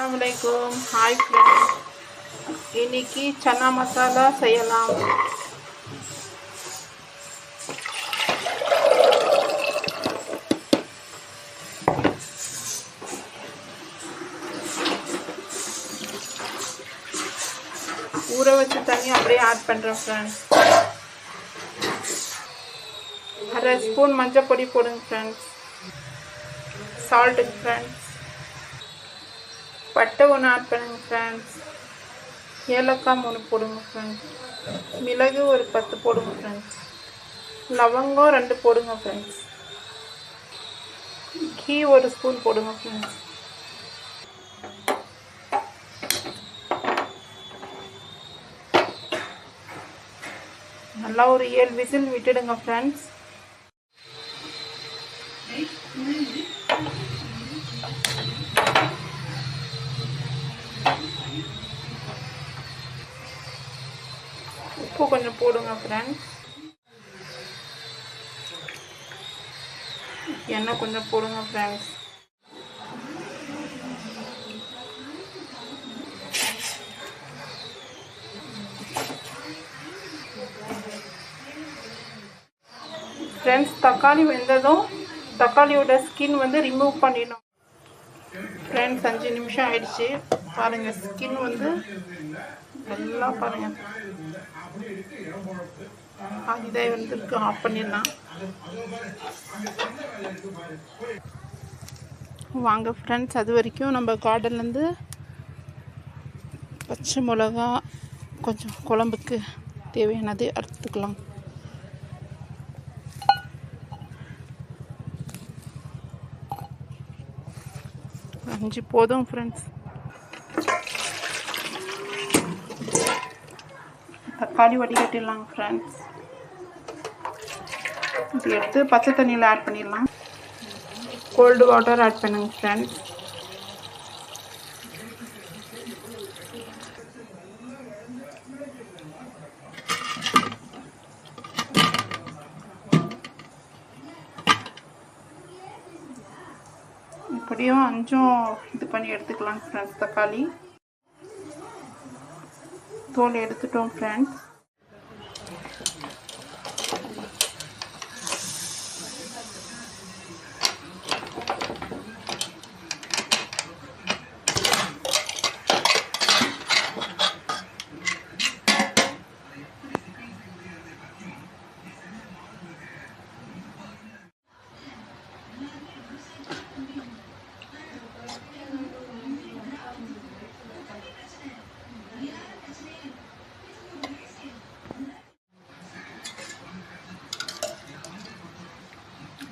अस्सलामुअलैकुम hi friends இன்னைக்கு சன்னா மசாலா செய்யலாம். ஊற வச்ச தண்ணி அப்படியே ஆட் பண்றேன் ஃப்ரெண்ட்ஸ். அரை ஸ்பூன் மஞ்சள் பொடி போடுங்க ஃப்ரெண்ட்ஸ். Salt friends. பட்டை ஒன்று ஆட் பண்ணுங்க ஃப்ரெண்ட்ஸ். ஏலக்காய் 3 போடுங்க ஃப்ரெண்ட்ஸ். மிளகு ஒரு 10 போடுங்க ஃப்ரெண்ட்ஸ். லவங்கம் 2 போடுங்க ஃப்ரெண்ட்ஸ். கீ ஒரு ஸ்பூன் போடுங்க ஃப்ரெண்ட்ஸ். நல்லா ஒரு 7 விசில் விட்டுடுங்க ஃப்ரெண்ட்ஸ். உப்பு கொஞ்சம் போடுங்க ஃப்ரெண்ட்ஸ். எண்ணெய் கொஞ்சம் போடுங்க ஃப்ரெண்ட்ஸ். ஃப்ரெண்ட்ஸ் தக்காளி வெந்ததும் தக்காளியோட ஸ்கின் வந்து ரிமூவ் பண்ணிடணும் ஃப்ரெண்ட்ஸ். 5 நிமிஷம் ஆயிடுச்சு பாருங்கள். ஸ்கின் வந்து நல்லா பாருங்கள் இதே வந்துருக்கு. ஆஃப் பண்ணிடலாம் வாங்க ஃப்ரெண்ட்ஸ். அது வரைக்கும் நம்ம கார்டன்லேருந்து பச்சை மிளகா கொஞ்சம் குழம்புக்கு தேவையானது அறுத்துக்கலாம். அஞ்சு போதும் ஃப்ரெண்ட்ஸ். தக்காளி வடிகட்டிடலாங்க ஃப்ரெண்ட்ஸ். இது எடுத்து பச்சை தண்ணியில் ஆட் பண்ணிடலாம். கோல்டு வாட்டர் ஆட் பண்ணுங்க ஃப்ரெண்ட்ஸ். இப்படியும் 5 இது பண்ணி எடுத்துக்கலாம் ஃப்ரெண்ட்ஸ். தக்காளி தோல் எடுத்துட்டோம் ஃப்ரெண்ட்ஸ்.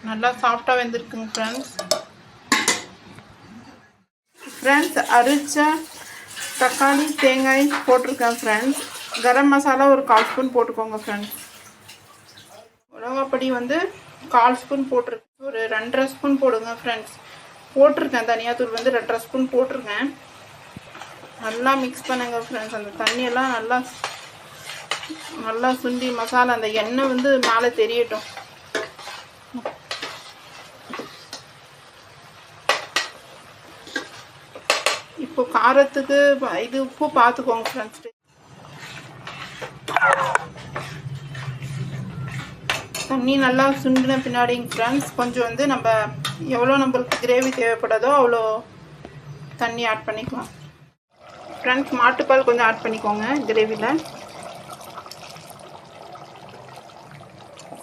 நல்லா சாஃப்டாக வெந்திருக்குங்க ஃப்ரெண்ட்ஸ். அரிச்ச தக்காளி தேங்காய் போட்டிருக்கேன் ஃப்ரெண்ட்ஸ். கரம் மசாலா ஒரு 1/4 ஸ்பூன் போட்டுக்கோங்க ஃப்ரெண்ட்ஸ். மிளகாப்பொடி வந்து 1/4 ஸ்பூன் போட்டிருக்கேன். ஒரு 2.5 ஸ்பூன் போடுங்க ஃப்ரெண்ட்ஸ். போட்டிருக்கேன் தனியாத்தூள் வந்து 2.5 ஸ்பூன் போட்டிருக்கேன். நல்லா மிக்ஸ் பண்ணுங்க ஃப்ரெண்ட்ஸ். அந்த தண்ணியெல்லாம் நல்லா சுண்டி மசாலா அந்த எண்ணெய் வந்து மேலே தெரியட்டும். இப்போ காரத்துக்கு இது உப்பு பார்த்துக்கோங்க ஃப்ரெண்ட்ஸ். தண்ணி நல்லா சுண்டின பின்னாடிங்க ஃப்ரெண்ட்ஸ் கொஞ்சம் வந்து நம்ம எவ்வளோ நம்மளுக்கு கிரேவி தேவைப்படுதோ அவ்வளோ தண்ணி ஆட் பண்ணிக்கலாம் ஃப்ரெண்ட்ஸ். மாட்டுப்பால் கொஞ்சம் ஆட் பண்ணிக்கோங்க கிரேவியில்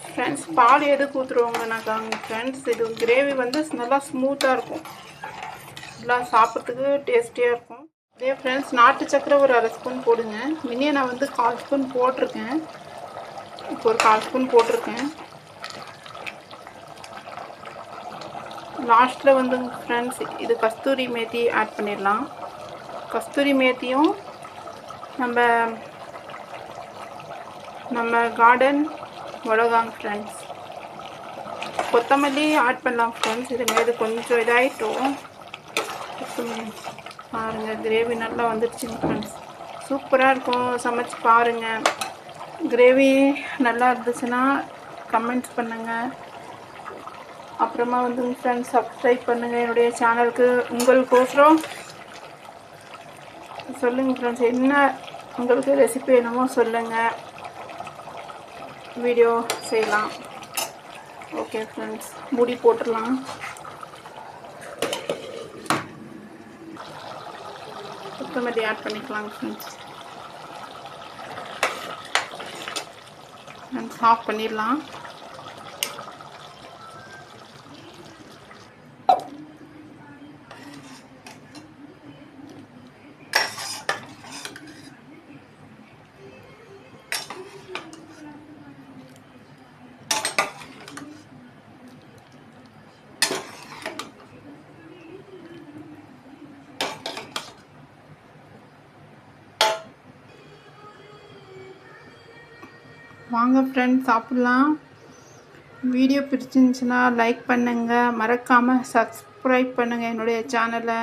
ஃப்ரெண்ட்ஸ். பால் எதுக்கு ஊற்றுருவாங்கனாக்கா ஃப்ரெண்ட்ஸ் இது கிரேவி வந்து நல்லா ஸ்மூத்தாக இருக்கும். நல்லா சாப்பிட்றதுக்கு டேஸ்டியாக இருக்கும். அதே ஃப்ரெண்ட்ஸ் நாட்டு சக்கரை ஒரு 1/2 ஸ்பூன் போடுங்க. முன்னே நான் வந்து 1/4 ஸ்பூன் போட்டிருக்கேன். இப்போ ஒரு 1/4 ஸ்பூன் போட்டிருக்கேன். லாஸ்ட்டில் வந்து ஃப்ரெண்ட்ஸ் இது கஸ்தூரி மேத்தி ஆட் பண்ணிடலாம். கஸ்தூரி மேத்தியும் நம்ம கார்டன் மிளகாங்க ஃப்ரெண்ட்ஸ். கொத்தமல்லி ஆட் பண்ணலாம் ஃப்ரெண்ட்ஸ். இதுமாரி கொஞ்சம் இதாகிட்டோம் பாருங்கள். கிரேவி நல்லா வந்துடுச்சுங்க ஃப்ரெண்ட்ஸ். சூப்பராக இருக்கும். சமைச்சு பாருங்கள். கிரேவி நல்லா இருந்துச்சுன்னா கமெண்ட்ஸ் பண்ணுங்கள். அப்புறமா வந்து ஃப்ரெண்ட்ஸ் சப்ஸ்கிரைப் பண்ணுங்கள் என்னுடைய சேனலுக்கு. உங்களுக்கோசரம் சொல்லுங்கள் ஃப்ரெண்ட்ஸ், என்ன உங்களுக்கு ரெசிபி வேணுமோ சொல்லுங்கள், வீடியோ செய்யலாம். ஓகே ஃப்ரெண்ட்ஸ், மூடி போட்டுடலாம். கொத்தமல்லி ஆட் பண்ணிக்கலாங்க ஃப்ரெண்ட்ஸ். ஆஃப் பண்ணிடலாம். வாங்க ஃப்ரெண்ட்ஸ், சாப்பிட்லாம். வீடியோ பிடிச்சிருந்துச்சுன்னா லைக் பண்ணுங்கள், மறக்காமல் சப்ஸ்கிரைப் பண்ணுங்கள் என்னுடைய சேனலை.